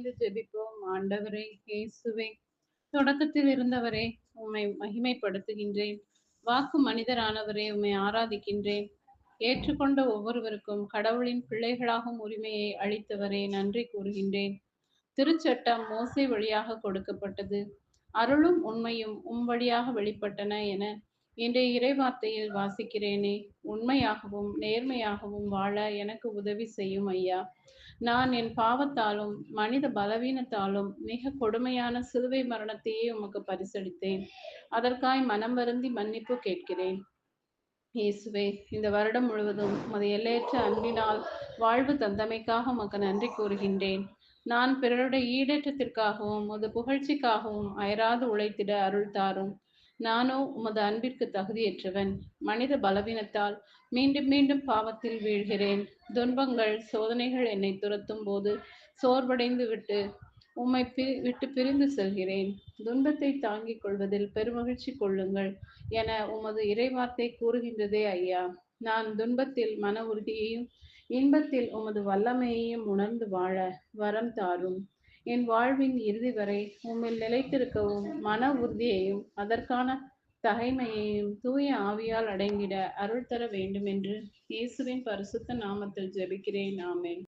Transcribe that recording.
இணைந்து ஜெபிப்போம். ஆண்டவரே இயேசுவே, தொடக்கத்தில் இருந்தவரே, உம்மை மகிமைப்படுத்துகின்றேன். வாக்கு மனிதரானவரே, உம்மை ஆராதிக்கின்றேன். ஏற்றுக்கொண்ட ஒவ்வொருவருக்கும் கடவுளின் பிள்ளைகளாகும் உரிமையை அளித்தவரே, நன்றி கூறுகின்றேன். திருச்சட்டம் மோசே வழியாக கொடுக்கப்பட்டது. அருளும் உண்மையும் வழியாக வெளிப்பட்டன என இன்றைய இறைவார்த்தையில் வாசிக்கிறேனே. உண்மையாகவும் நேர்மையாகவும் வாழ எனக்கு உதவி செய்யும் ஐயா. நான் என் பாவத்தாலும் மனித பலவீனத்தாலும் மிக கொடுமையான சிலுவை மரணத்தையே உமக்கு பரிசளித்தேன். அதற்காய் மனம் வருந்தி மன்னிப்பு கேட்கிறேன். இயேசுவே, இந்த வருடம் முழுவதும் உமது எல்லையற்ற அன்பினால் வாழ்வு தந்தமைக்காக உமக்கு நன்றி கூறுகின்றேன். நான் பிறருடைய ஈடேற்றத்திற்காகவும் உமது புகழ்ச்சிக்காகவும் அயராது உழைத்திட அருள் தாரும். நானோ உமது அன்பிற்கு தகுதியற்றவன். மனித பலவீனத்தால் மீண்டும் மீண்டும் பாவத்தில் வீழ்கிறேன். துன்பங்கள் சோதனைகள் என்னை துரத்தும் போது சோர்வடைந்து உம்மை விட்டு பிரிந்து செல்கிறேன். துன்பத்தை தாங்கிக் கொள்வதில் பெருமகிழ்ச்சி கொள்ளுங்கள் என உமது இறைவார்த்தை கூறுகின்றதே ஐயா. நான் துன்பத்தில் மன உறுதியையும் இன்பத்தில் உமது வல்லமையையும் உணர்ந்து வாழ வரம் தாரும். என் வாழ்வின் இறுதி வரை உம்மில் நிலைத்திருக்கவும் மன உறுதியையும் அதற்கான தகைமையையும் தூய ஆவியால் அடைந்திட அருள் தர வேண்டுமென்று இயேசுவின் பரிசுத்த நாமத்தில் ஜெபிக்கிறேன். ஆமென்.